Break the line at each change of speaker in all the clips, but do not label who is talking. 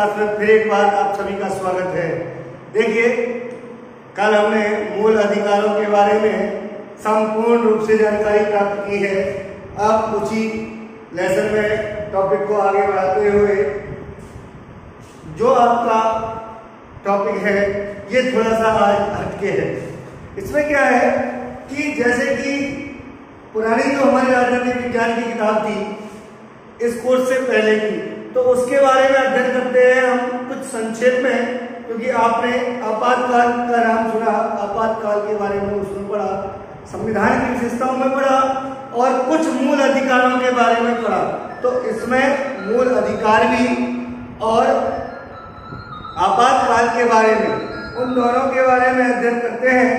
Class में फिर एक बार आप सभी का स्वागत है। देखिए, कल हमने मूल अधिकारों के बारे में संपूर्ण रूप से जानकारी प्राप्त की है। अब उसी लेसन में टॉपिक को आगे बढ़ाते हुए जो आपका टॉपिक है ये थोड़ा सा आज हटके है। इसमें क्या है कि जैसे कि पुरानी जो हमारी राजनीतिक विज्ञान की किताब थी इस कोर्स से पहले की, तो उसके बारे में अध्ययन करते हैं हम कुछ संक्षेप में, क्योंकि आपने आपातकाल का नाम सुना, आपातकाल के बारे में उसमें पढ़ा, संविधान की विशेषताओं में पढ़ा और कुछ मूल अधिकारों के बारे में पढ़ा। तो इसमें मूल अधिकार भी और आपातकाल के बारे में, उन दोनों के बारे में अध्ययन करते हैं।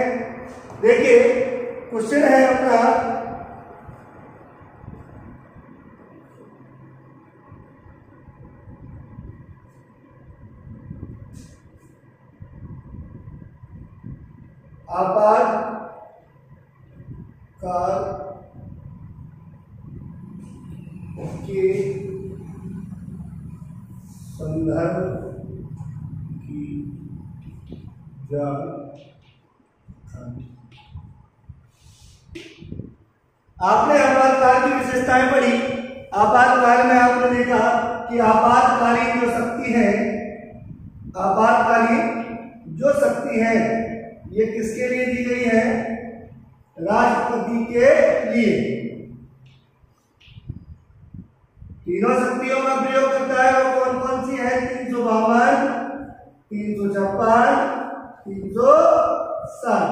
देखिए, क्वेश्चन है अपना आपातकाल के संदर्भ की आपने आपातकाल की विशेषताएं पढ़ी। आपातकाल में आपने देखा कि आपातकालीन जो शक्ति है, आपातकालीन जो शक्ति है ये किसके लिए दी गई है? राष्ट्रपति के लिए। तीनों शक्तियों का प्रयोग करता है, वो कौन कौन सी है? 352, 356, 307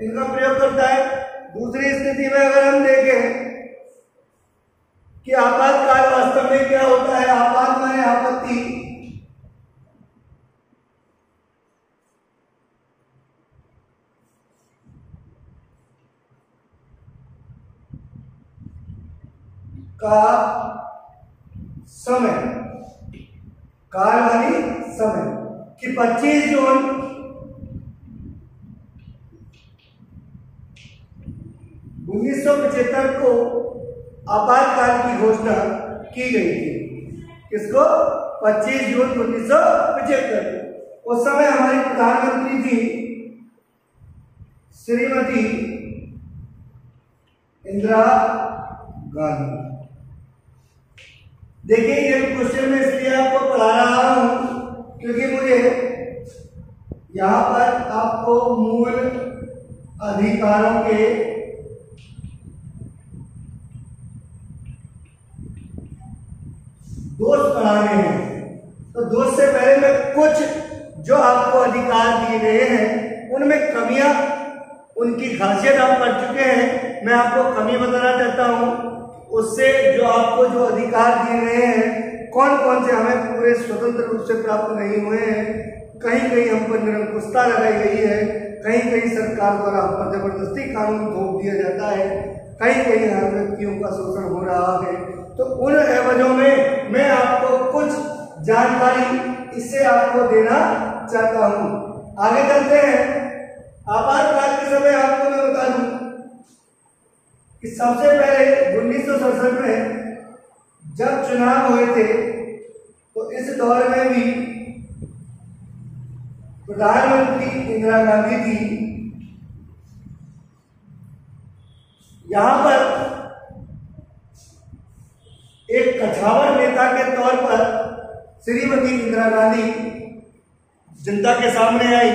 इनका प्रयोग करता है। दूसरी स्थिति में अगर हम देखें कि आपातकाल वास्तव में क्या होता है, आपात माने आपत्ति, का समय, काल वाली समय कि 25 जून 1975 को आपातकाल की घोषणा की गई थी। किसको? 25 जून 1975। उस समय हमारी प्रधानमंत्री थी श्रीमती इंदिरा गांधी। देखिए, ये क्वेश्चन में इसलिए आपको पढ़ा रहा हूं क्योंकि मुझे यहां पर आपको मूल अधिकारों के दोष पढ़ाने हैं। तो दोष से पहले मैं कुछ जो आपको अधिकार दिए गए हैं उनमें कमियां, उनकी खासियत आप पढ़ चुके हैं, मैं आपको कमी बताना चाहता हूं। उससे जो आपको जो अधिकार दिए गए हैं कौन कौन से हमें पूरे स्वतंत्र रूप से प्राप्त नहीं हुए हैं, कहीं कहीं हम पर निरंकुशता लगाई गई है, कहीं कहीं सरकार द्वारा हम पर जबरदस्ती कानून थोप दिया जाता है, कहीं कहीं हर व्यक्तियों का शोषण हो रहा है। तो उन एवजों में मैं आपको कुछ जानकारी इससे आपको देना चाहता हूं। आगे चलते हैं। आपातकाल के समय आपको मैं बता दूं कि सबसे पहले 1967 में जब चुनाव हुए थे तो इस दौर में भी प्रधानमंत्री इंदिरा गांधी थी। यहां पर एक कछावर नेता के तौर पर श्रीमती इंदिरा गांधी जनता के सामने आई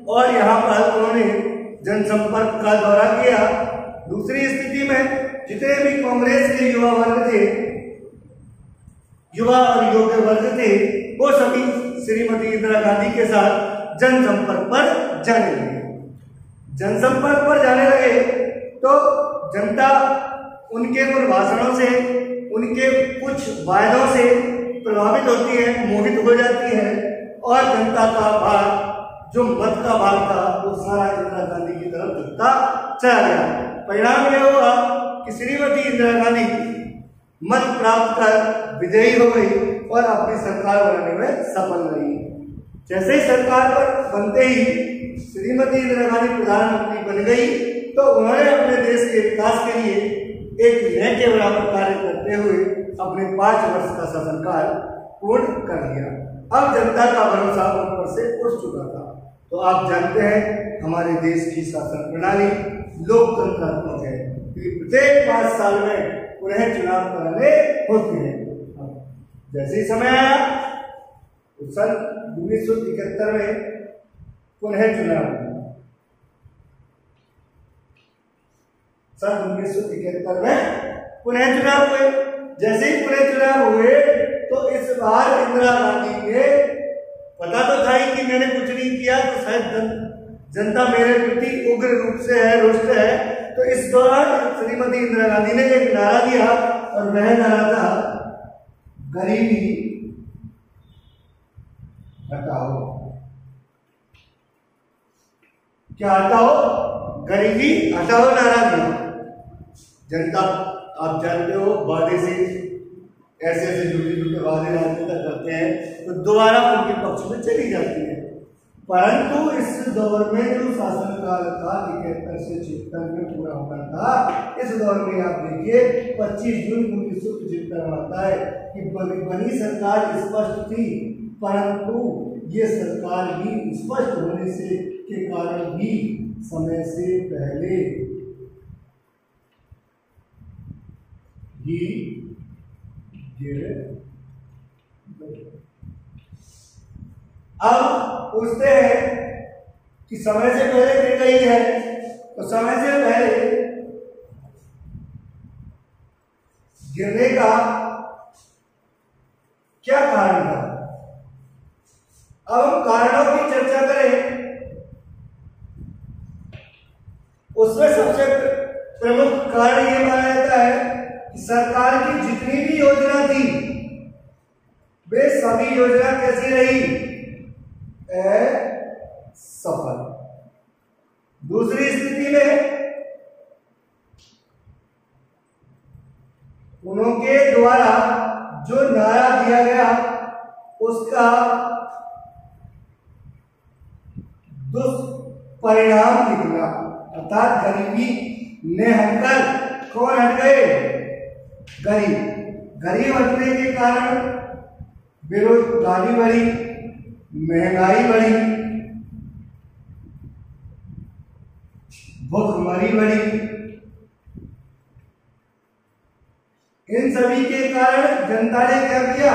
और यहां पर उन्होंने जनसंपर्क का दौरा किया। दूसरी स्थिति में जितने भी कांग्रेस के युवा वर्ग थे, युवा और योग्य वर्ग थे, वो सभी श्रीमती इंदिरा गांधी के साथ जनसंपर्क पर जाने लगे। जनसंपर्क पर जाने लगे तो जनता उनके कुछ भाषणों से, उनके कुछ वायदों से प्रभावित होती है, मोहित हो जाती है और जनता का भाग, जो मत का भाग था, वो सारा इंदिरा गांधी की तरफ झुकता चला गया। परिणाम यह हुआ कि श्रीमती इंदिरा गांधी मत प्राप्त कर विजयी हो गई और अपनी सरकार बनाने में सफल रही। जैसे ही सरकार पर बनते ही श्रीमती इंदिरा गांधी प्रधानमंत्री बन गई तो उन्होंने अपने देश के विकास के लिए एक नए के बराबर कार्य करते हुए अपने 5 वर्ष का शासनकाल पूर्ण कर लिया। अब जनता का भरोसा ऊपर से उठ चुका था। तो आप जानते हैं हमारे देश की शासन प्रणाली लोकतंत्रात्मक है, प्रत्येक 5 साल में पुनः चुनाव कराने होते हैं। जैसे ही समय आया तो सन 1973 में पुनः चुनाव हुआ। सन 1971 में पुनः चुनाव हुए। जैसे ही पुनः चुनाव हुए तो इस बार इंदिरा गांधी ने, पता तो था ही कि मैंने कुछ नहीं किया, तो शायद जनता मेरे प्रति उग्र रूप से है, रुष्ट है। तो इस दौरान श्रीमती इंदिरा गांधी ने एक नारा दिया और वह नारा था गरीबी हटाओ। क्या हटाओ? गरीबी हटाओ नारा दिया। जनता आप जानते हो वादे से ऐसे ऐसे जुटे वादे राजनेता करते हैं तो दोबारा उनके पक्ष में चली जाती है। परंतु इस दौर में जो शासनकाल था 71 से 76 में पूरा होना था, इस दौर में आप देखिए 25 जून 1975 आता है कि बनी सरकार स्पष्ट थी, परंतु ये सरकार भी स्पष्ट होने से के कारण भी समय से पहले ही अब पूछते हैं कि समय से पहले गिर गई है, तो समय से पहले गिरने का क्या कारण था? अब हम कारणों की चर्चा करें, उसमें सबसे प्रमुख कारण यह माना जाता है कि सरकार की जितनी भी योजना थी वे सभी योजना कैसी रही? सफल। दूसरी स्थिति में उनके द्वारा जो नारा दिया गया उसका दुष्परिणाम निकला, अर्थात गरीबी ने हटकर कौन हट गए? गरीब हटने के कारण बेरोजगारी बढ़ी, महंगाई बढ़ी, भुखमरी बढ़ी। इन सभी के कारण जनता ने क्या किया?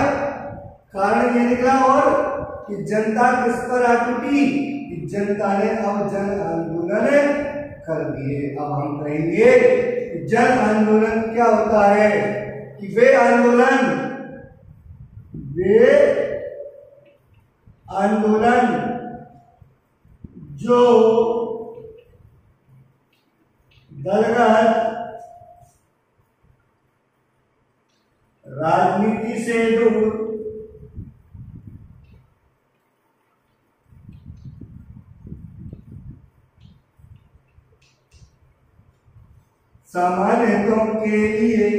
कारण ये निकला और कि जनता किस पर आ टूटी कि जनता ने अब जन आंदोलन कर दिए। अब हम कहेंगे कि जन आंदोलन क्या होता है कि वे आंदोलन जो दलगत राजनीति से दूर सामान्य हितों के लिए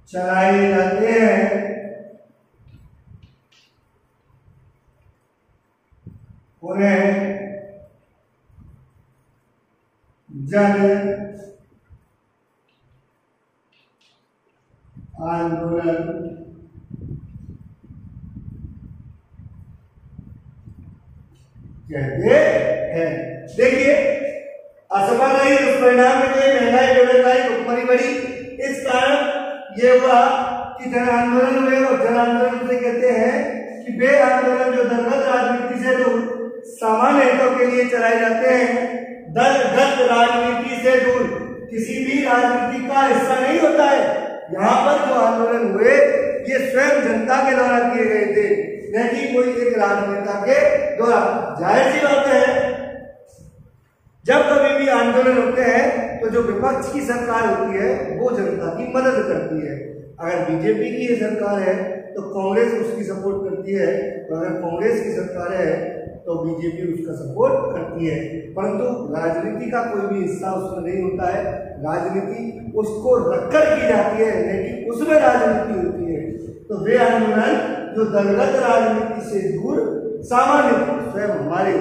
चलाए जाते हैं, उन्हें जन आंदोलन कहते हैं। देखिए असफल रही, दुष्परिणाम निकले, महंगाई, बेरोजगारी, भुखमरी बढ़ी। इस कारण ये हुआ कि जन आंदोलन हुए और जन आंदोलन से कहते हैं कि वे आंदोलन जो दलगत राजनीति से दूर सामान्य हितों के लिए चलाए जाते हैं। दलगत राजनीति से दूर किसी भी राजनीति का हिस्सा नहीं होता है। यहाँ पर जो आंदोलन हुए ये स्वयं जनता के द्वारा किए गए थे, न कि कोई एक राजनेता के द्वारा। जाहिर सी बात है जब कभी भी आंदोलन होते हैं तो जो विपक्ष की सरकार होती है वो जनता की मदद करती है। अगर बीजेपी की सरकार है तो कांग्रेस उसकी सपोर्ट करती है, तो अगर कांग्रेस की सरकार है तो बीजेपी उसका सपोर्ट करती है। परंतु राजनीति का कोई भी हिस्सा उसमें नहीं होता है। राजनीति उसको रखकर की जाती है, लेकिन उसमें राजनीति होती है। तो वे आंदोलन जो दलगत राजनीति से दूर सामान्य स्वयं हमारे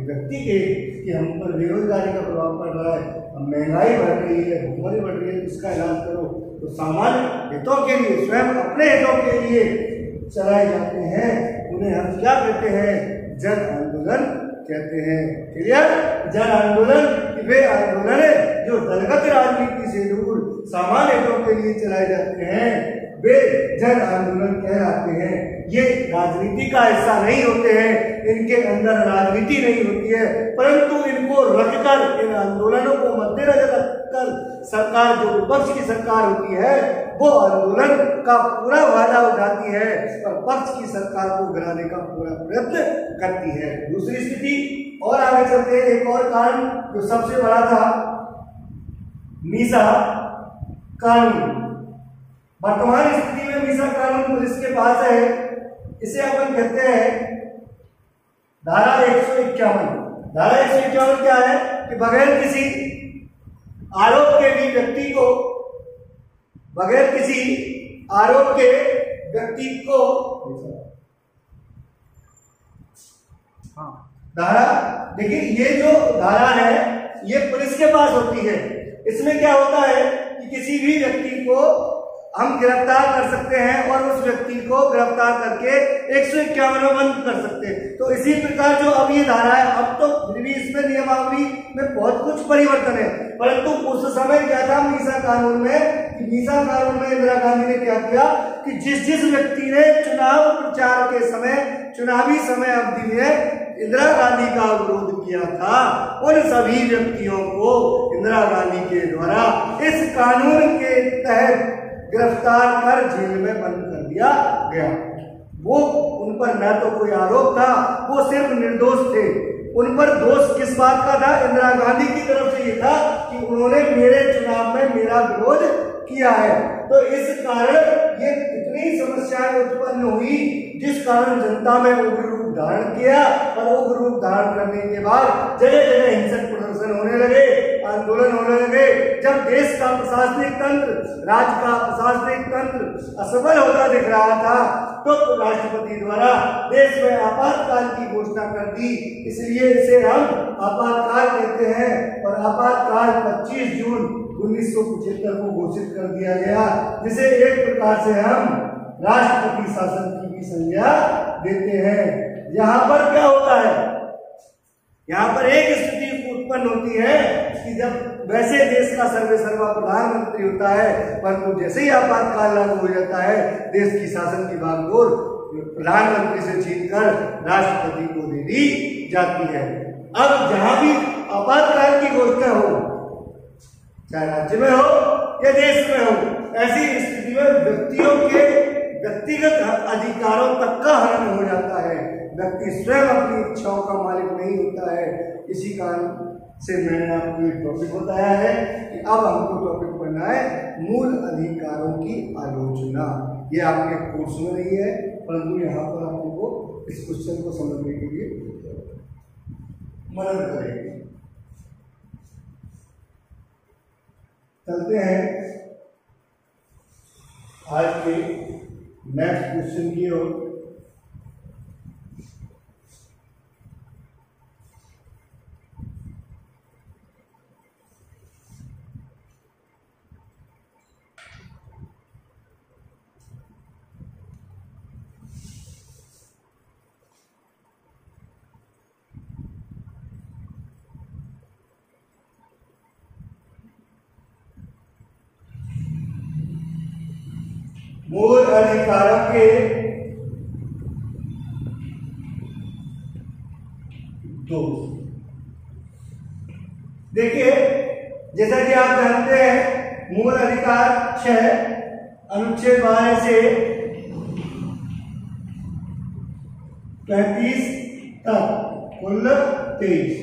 व्यक्ति के कि हम पर बेरोजगारी का प्रभाव पड़ रहा है, महंगाई बढ़ रही है, भुखमरी बढ़ रही है, इसका इलाज करो, तो सामान्य हितों के लिए, स्वयं अपने हितों के लिए चलाए जाते हैं, उन्हें हम क्या कहते हैं? जन आंदोलन कहते हैं। क्लियर? जन आंदोलन वे आंदोलन है जो दलगत राजनीति से दूर सामान्य हितों के लिए चलाए जाते हैं, वे जन आंदोलन कहलाते हैं। ये राजनीति का हिस्सा नहीं होते हैं, इनके अंदर राजनीति नहीं होती है, परंतु इनको रखकर, इन आंदोलनों को मद्देनजर रखकर सरकार, जो विपक्ष की सरकार होती है, वो आंदोलन का पूरा फायदा उठाती है और पक्ष की सरकार को गिराने का पूरा प्रयत्न करती है। दूसरी स्थिति और आगे चलते हैं। एक और कारण जो सबसे बड़ा था, मीसा कानून। वर्तमान स्थिति में मीसा कानून पुलिस के पास है, इसे अपन कहते हैं धारा 151। धारा 151 क्या है कि बगैर किसी आरोप के भी व्यक्ति को, बगैर किसी आरोप के व्यक्ति को, धारा, देखिए ये जो धारा है ये पुलिस के पास होती है। इसमें क्या होता है कि किसी भी व्यक्ति को हम गिरफ्तार कर सकते हैं और उस व्यक्ति को गिरफ्तार करके 151 में बंद कर सकते हैं। तो इसी प्रकार जो अब ये धारा है, अब तो फिर भी इसमें नियमावली में बहुत कुछ परिवर्तन है, परंतु उस समय क्या था मीसा कानून में, मीसा कानून में इंदिरा गांधी ने क्या किया कि जिस व्यक्ति ने चुनाव प्रचार के समय, चुनावी समय अवधि में इंदिरा गांधी का विरोध किया था, उन सभी व्यक्तियों को इंदिरा गांधी के द्वारा इस कानून के तहत गिरफ्तार कर जेल में बंद कर दिया गया। वो, उन पर न तो कोई आरोप था, वो सिर्फ निर्दोष थे। उन पर दोष किस बात का था? इंदिरा गांधी की तरफ से ये था कि उन्होंने मेरे चुनाव में मेरा विरोध किया है। तो इस कारण ये इतनी समस्याएं उत्पन्न हुई, जिस कारण जनता में उग्र रूप धारण किया, और उग्र रूप धारण करने के बाद जगह जगह हिंसक प्रदर्शन होने लगे, आंदोलन होने लगे। जब देश का प्रशासनिक तंत्र, राज्य का प्रशासनिक तंत्र असफल होता दिख रहा था, तो राष्ट्रपति द्वारा देश में आपातकाल की घोषणा कर दी। इसलिए इसे हम आपातकाल कहते हैं, और आपातकाल 25 जून 1975 को घोषित कर दिया गया, जिसे एक प्रकार से हम राष्ट्रपति शासन की भी संज्ञा देते हैं। यहाँ पर क्या होता है? यहाँ पर एक स्थिति उत्पन्न होती है कि जब वैसे देश का सर्वेसर्वा प्रधानमंत्री होता है, परंतु जैसे ही आपातकाल लागू हो जाता है, देश की शासन की बागडोर प्रधानमंत्री से छीनकर राष्ट्रपति को दे दी जाती है। अब जहां भी आपातकाल की घोषणा हो, चाहे राज्य में हो या देश में हो, ऐसी स्थिति में व्यक्तियों के व्यक्तिगत अधिकारों तक का हनन हो जाता है। व्यक्ति स्वयं अपनी इच्छाओं का मालिक नहीं होता है। इसी कारण से मैंने आपको एक टॉपिक बताया है कि अब हमको टॉपिक पढ़ना है मूल अधिकारों की आलोचना। ये आपके कोर्स में नहीं है, परंतु यहाँ पर आप लोगों को इस क्वेश्चन को समझने के लिए मदद करेगी। चलते हैं आज के नेक्स्ट क्वेश्चन की ओर। मूल अधिकारों के दो, देखिए जैसा कि आप जानते हैं मूल अधिकार 6 अनुच्छेद 12 से 35 तक कुल 23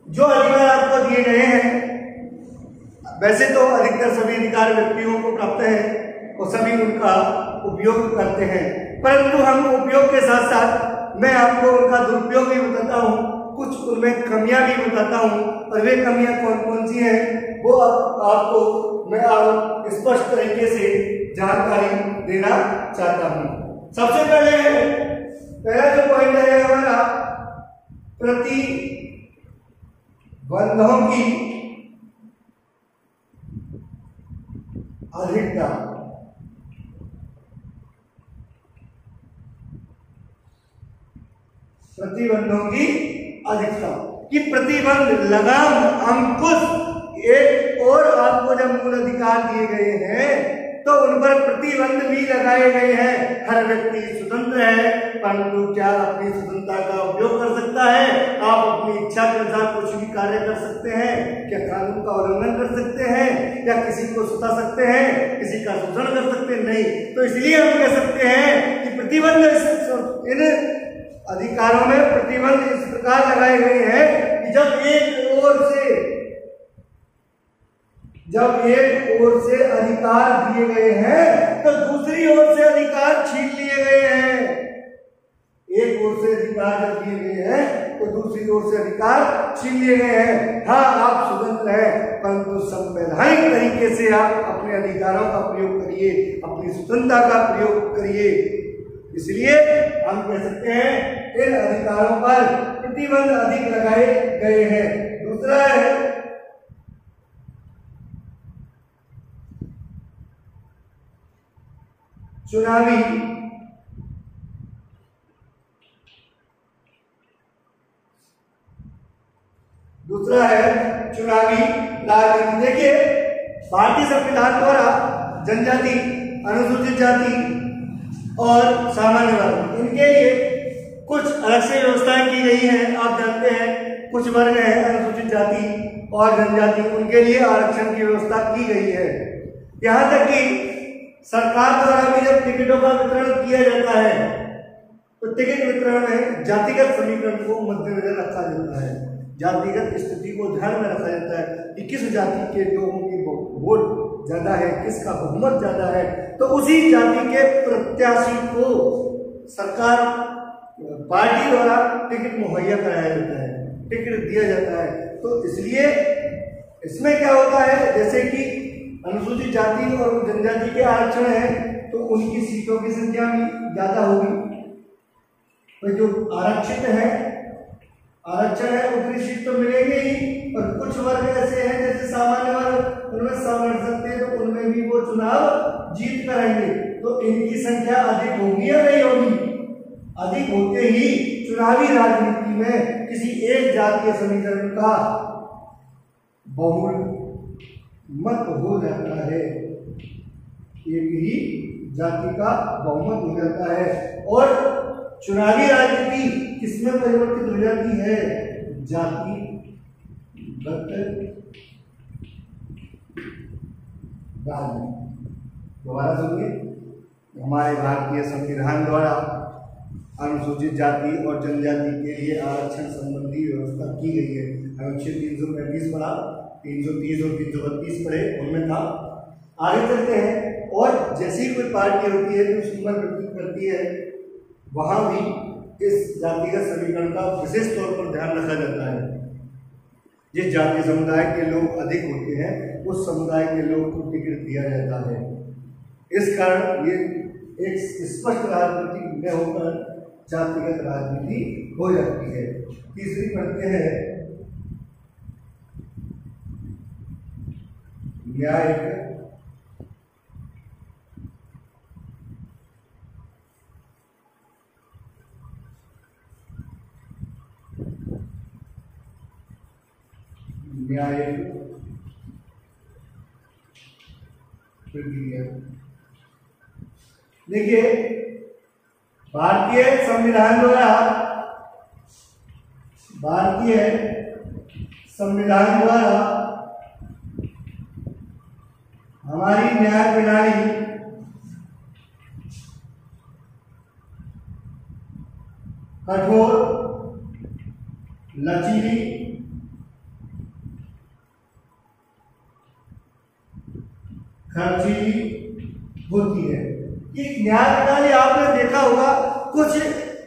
जो अधिकार आपको दिए गए हैं। वैसे तो अधिकतर सभी अधिकार व्यक्तियों को प्राप्त है और सभी उनका उपयोग करते हैं, परंतु हम उपयोग के साथ साथ मैं आपको उनका दुरुपयोग भी बताता हूँ, कुछ उनमें कमियां भी बताता हूँ, और वे कमियां कौन कौन सी हैं वो आपको मैं स्पष्ट तरीके से जानकारी देना चाहता हूँ। सबसे पहला जो पॉइंट है हमारा प्रतिबंधों की अधिकता। प्रतिबंधों की अधिकता कि प्रतिबंध, लगाम, अंकुश, एक और आपको जब मूल अधिकार दिए गए हैं तो उन पर प्रतिबंध भी लगाए गए हैं। हर व्यक्ति स्वतंत्र है, परंतु क्या अपनी स्वतंत्रता का उपयोग कर सकता है? आप अपनी इच्छा के अनुसार कुछ भी कार्य कर सकते हैं? क्या कानून का उल्लंघन कर सकते हैं? या किसी को सुता सकते हैं? किसी का शोषण कर सकते हैं? नहीं। तो इसलिए हम कह सकते हैं कि प्रतिबंध, इन अधिकारों में प्रतिबंध इस प्रकार लगाए गए हैं कि जब एक ओर से अधिकार दिए गए हैं तो दूसरी ओर से अधिकार छीन लिए गए हैं। एक ओर से अधिकार जब दिए गए हैं तो दूसरी ओर से अधिकार छीन लिए गए हैं। हाँ, आप स्वतंत्र हैं, परंतु संवैधानिक तरीके से आप अपने अधिकारों का प्रयोग करिए, अपनी स्वतंत्रता का प्रयोग करिए। इसलिए हम कह सकते हैं इन अधिकारों पर प्रतिबंध अधिक लगाए गए हैं। दूसरा है चुनावी राजनीति। देखिए, भारतीय संविधान द्वारा जनजाति, अनुसूचित जाति और सामान्य वर्ग, इनके लिए कुछ अलग से व्यवस्थाएं की गई हैं। आप जानते हैं कुछ वर्ग हैं अनुसूचित जाति और जनजाति, उनके लिए आरक्षण की व्यवस्था की गई है। यहाँ तक कि सरकार द्वारा भी जब टिकटों का वितरण किया जाता है तो टिकट वितरण में जातिगत समीकरण को मद्देनजर रखा जाता है, जातिगत स्थिति को ध्यान में रखा जाता है कि किस जाति के लोगों की वोट ज्यादा है, किसका बहुमत ज्यादा है, तो उसी जाति के प्रत्याशी को सरकार पार्टी द्वारा टिकट मुहैया कराया जाता है, टिकट दिया जाता है। तो इसलिए इसमें क्या होता है, जैसे कि अनुसूचित जाति और जनजाति के आरक्षण है तो उनकी सीटों की संख्या भी ज्यादा होगी। तो जो आरक्षण है उतनी सीट तो मिलेंगे ही, और कुछ वर्ग ऐसे हैं जैसे सामान्य वर्ग, उनमें सब लड़ सकते हैं तो उनमें भी वो चुनाव जीत कर आएंगे। तो इनकी संख्या अधिक होगी या नहीं होगी? अधिक होते ही चुनावी राजनीति में किसी एक जातीय समीकरण का बहुमत हो जाता है, एक ही जाति का बहुमत हो जाता है। और चुनावी राजनीति किसमें परिवर्तित हो जाती है? जातिगत राजनीति। दोबारा सुनिए, हमारे भारतीय संविधान द्वारा अनुसूचित जाति और जनजाति के लिए आरक्षण संबंधी व्यवस्था की गई है। अनुच्छेद 335 पढ़ा, 330 और 332 पढ़े, उनमें था। आगे चलते हैं, और जैसी कोई पार्टी होती है जो सीमा करती है, वहां भी इस जातिगत समीकरण का विशेष तौर पर ध्यान रखा जाता है। जिस जाति समुदाय के लोग अधिक होते हैं उस समुदाय के लोग को टिकट दिया जाता है। इस कारण ये एक स्पष्ट राजनीति में होकर जातिगत राजनीति हो जाती है। तीसरी पढ़ते हैं न्यायिक प्रक्रिया। देखिए, भारतीय संविधान द्वारा हमारी न्याय प्रणाली कठोर, लचीली, खर्चीली होती है। कि न्याय प्रणाली आपने देखा होगा, कुछ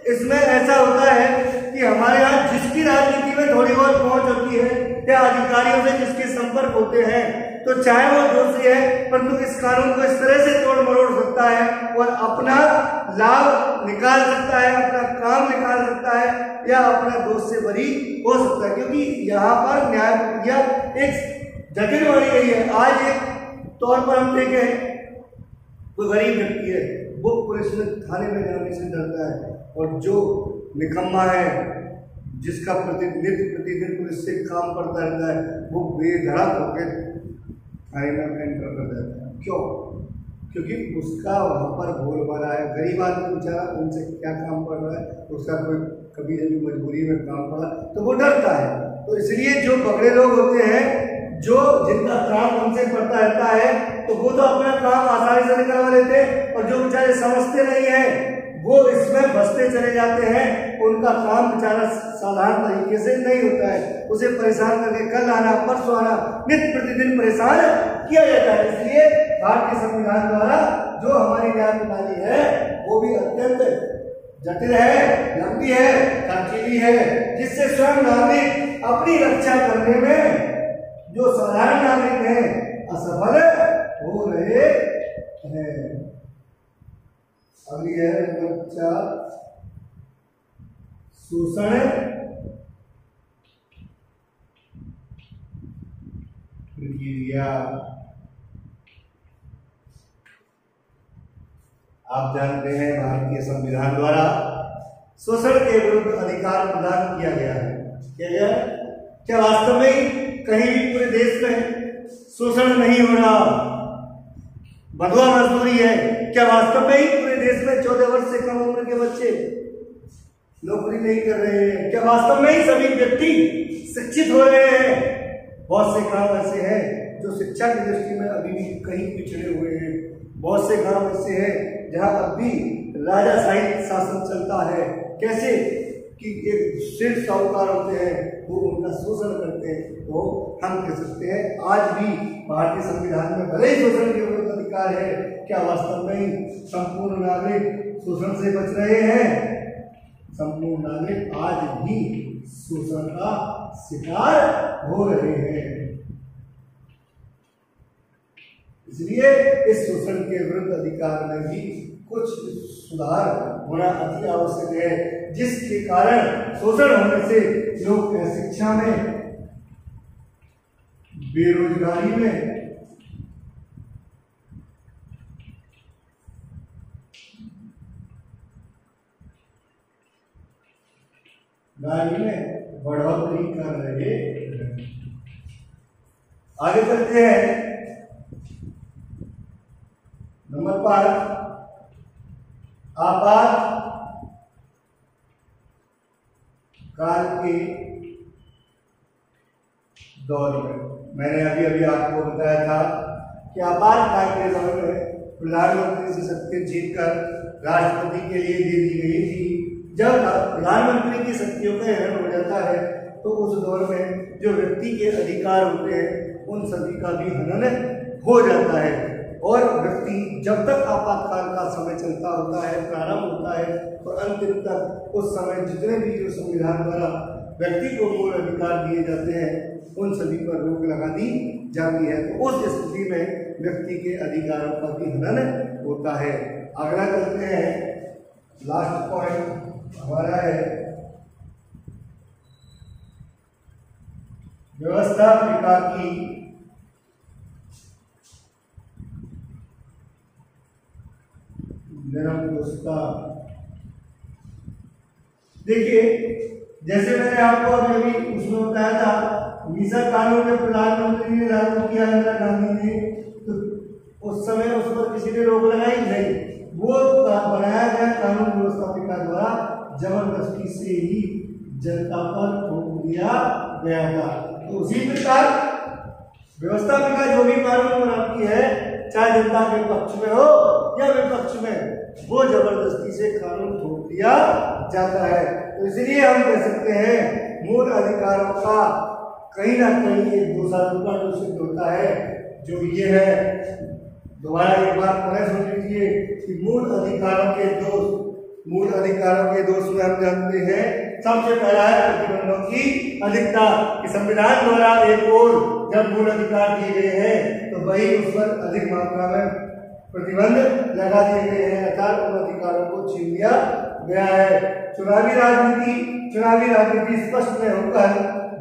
इसमें ऐसा होता है कि हमारे यहाँ जिसकी राजनीति में थोड़ी बहुत पहुंच होती है या अधिकारियों से जिसके संपर्क होते हैं, तो चाहे वो दोषी है परंतु इस कानून को इस तरह से तोड़ मरोड़ सकता है और अपना लाभ निकाल सकता है, अपना काम निकाल सकता है या अपना दोष से बरी हो सकता है। क्योंकि यहाँ पर न्याय प्रक्रिया एक जटिल बनी गई है। आज एक तौर पर हम देखें, कोई गरीब व्यक्ति है, वो पुलिस में थाने में जाने से डरता है, और जो निकम्मा है, जिसका प्रतिदिन पुलिस से काम पड़ता रहता है, वो बेधड़क होकर थाने में एंटर कर जाता है। क्यों? क्योंकि उसका वहाँ पर बोलबाला है। गरीब आदमी बेचारा, उनसे क्या काम पड़ रहा है, उसका कोई कभी अभी मजबूरी में काम पड़ा तो वो डरता है। तो इसलिए जो पकड़े लोग होते हैं, जो जिनका काम उनसे पड़ता रहता है, तो वो तो अपना काम आसानी से निकलवा लेते हैं, और जो बेचारे समझते नहीं है वो इसमें फंसते चले जाते हैं। उनका काम बेचारा साधारण तरीके से नहीं होता है, उसे परेशान करके कल आना परसों आना नित्य प्रतिदिन परेशान किया जाता है। इसलिए भारतीय संविधान द्वारा जो हमारी न्याय प्रणाली है वो भी अत्यंत जटिल है, लंबी है, खर्चीली है, जिससे स्वयं नागरिक अपनी रक्षा करने में जो साधारण नागरिक हैं असफल हो रहे हैं। अगली है नंबर 4, शोषण प्रक्रिया। आप जानते हैं भारतीय संविधान द्वारा शोषण के विरुद्ध अधिकार प्रदान किया गया है। क्या वास्तव में कहीं भी पूरे देश में शोषण नहीं हो रहा? बंधुआ मजदूरी है। क्या वास्तव में ही पूरे देश में 14 वर्ष से कम उम्र के बच्चे नौकरी नहीं कर रहे हैं? क्या वास्तव में ही सभी व्यक्ति शिक्षित हो रहे हैं? बहुत से गांव ऐसे हैं जो शिक्षा की दृष्टि में अभी भी कहीं पिछड़े हुए हैं। बहुत से गांव ऐसे हैं जहां अब भी राजाशाही शासन चलता है। कैसे कि एक शीर्ष साहूकार होते हैं, वो उनका शोषण करते हैं। तो हम कह सकते हैं आज भी भारतीय संविधान में भले ही शोषण के विरुद्ध अधिकार है, क्या वास्तव में ही संपूर्ण नागरिक शोषण से बच रहे हैं? संपूर्ण नागरिक आज भी शोषण का शिकार हो रहे हैं। इसलिए इस शोषण के विरुद्ध अधिकार में भी कुछ सुधार होना अति आवश्यक है, जिसके कारण शोषण होने से लोग शिक्षा में, बेरोजगारी में, बढ़ोतरी कर रहे हैं। आगे चलते हैं। नंबर 5, आपात काल के दौर में, मैंने अभी आपको बताया था कि आपातकाल के दौर में प्रधानमंत्री से शक्ति जीतकर राष्ट्रपति के लिए दे दी गई थी। जब प्रधानमंत्री की शक्तियों का हनन हो जाता है तो उस दौर में जो व्यक्ति के अधिकार होते हैं उन सभी का भी हनन हो जाता है, और व्यक्ति जब तक आपातकाल का समय चलता होता है, प्रारंभ होता है, और अंतिम तक उस समय जितने भी जो संविधान द्वारा व्यक्ति को मूल अधिकार दिए जाते हैं उन सभी पर रोक लगा दी जाती है। तो उस स्थिति में व्यक्ति के अधिकारों का भी हनन होता है। अगला चलते हैं, लास्ट पॉइंट हमारा है व्यवस्थापिका की निरंकुशता। देखिए, जैसे मैंने आपको अभी उसमें बताया था, वीजा कानून में प्रधानमंत्री ने लागू किया इंदिरा गांधी ने, तो उस समय उस पर किसी ने रोक लगाई नहीं। वो बनाया गया कानून व्यवस्थापिका द्वारा जबरदस्ती से ही जनता पर थोप दिया गया था। तो उसी प्रकार व्यवस्थापिका जो भी कानून बनाती है, चाहे जनता के पक्ष में हो या विपक्ष में, वो जबरदस्ती से कानून थोप दिया जाता है। तो इसलिए हम कह सकते हैं मूल अधिकारों का कहीं ना कहीं एक दोषारोपण जो सिद्ध होता है, जो ये है, दोबारा एक बार पुनः सुन लीजिए कि मूल अधिकारों के दोष में हम जानते हैं सबसे पहला है प्रतिबंधों की अधिकता। कि संविधान द्वारा एक और जब मूल अधिकार दिए गए हैं तो वही उस पर अधिक मात्रा में प्रतिबंध लगा दिए गए हैं, अर्थात उन अधिकारों को छीन लिया गया है। चुनावी राजनीति स्पष्ट में होकर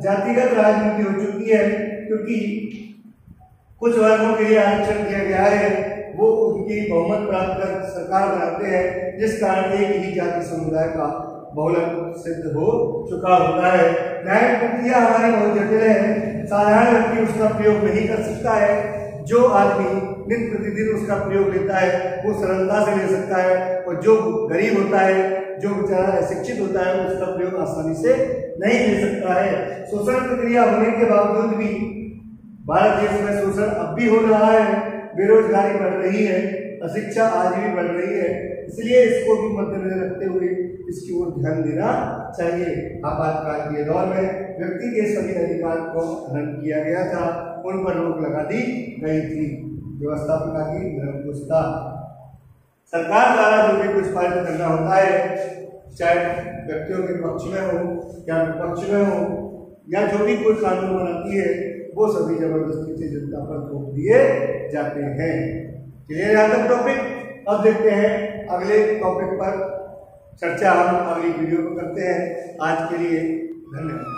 जातिगत राजनीति हो चुकी है, क्योंकि कुछ वर्गों के लिए आरक्षण दिया गया है, वो उनकी बहुमत प्राप्त कर सरकार बनाते हैं, जिस कारण एक ही जाति समुदाय का बहुलक सिद्ध हो चुका होता है। न्याय प्रक्रिया हमारी बहुत जटिल है, साधारण व्यक्ति उसका प्रयोग नहीं कर सकता है। जो आदमी नित्य प्रतिदिन उसका प्रयोग लेता है वो सरलता से ले सकता है, और जो गरीब होता है, जो बेचारा अशिक्षित होता है, उसका प्रयोग आसानी से नहीं ले सकता है। शोषण प्रक्रिया होने के बावजूद भी भारत देश में शोषण अब भी हो रहा है, बेरोजगारी बढ़ रही है, अशिक्षा आज भी बढ़ रही है। इसलिए इसको भी मद्देनजर रखते हुए इसकी ओर ध्यान देना चाहिए। आपातकाल के दौर में व्यक्ति के सभी अधिकार को हनन किया गया था, उन पर रोक लगा दी गई थी। व्यवस्थापिका की निरंकुशता, सरकार द्वारा जो भी कुछ पारित करना होता है, चाहे व्यक्तियों के पक्ष में हो या विपक्ष में हो, या जो भी कोई कानून बनाती है, वो सभी जबरदस्ती से जनता पर थोप दिए जाते हैं। क्लियर यहाँ तक टॉपिक। अब देखते हैं अगले टॉपिक पर चर्चा हम अगली वीडियो में करते हैं। आज के लिए धन्यवाद।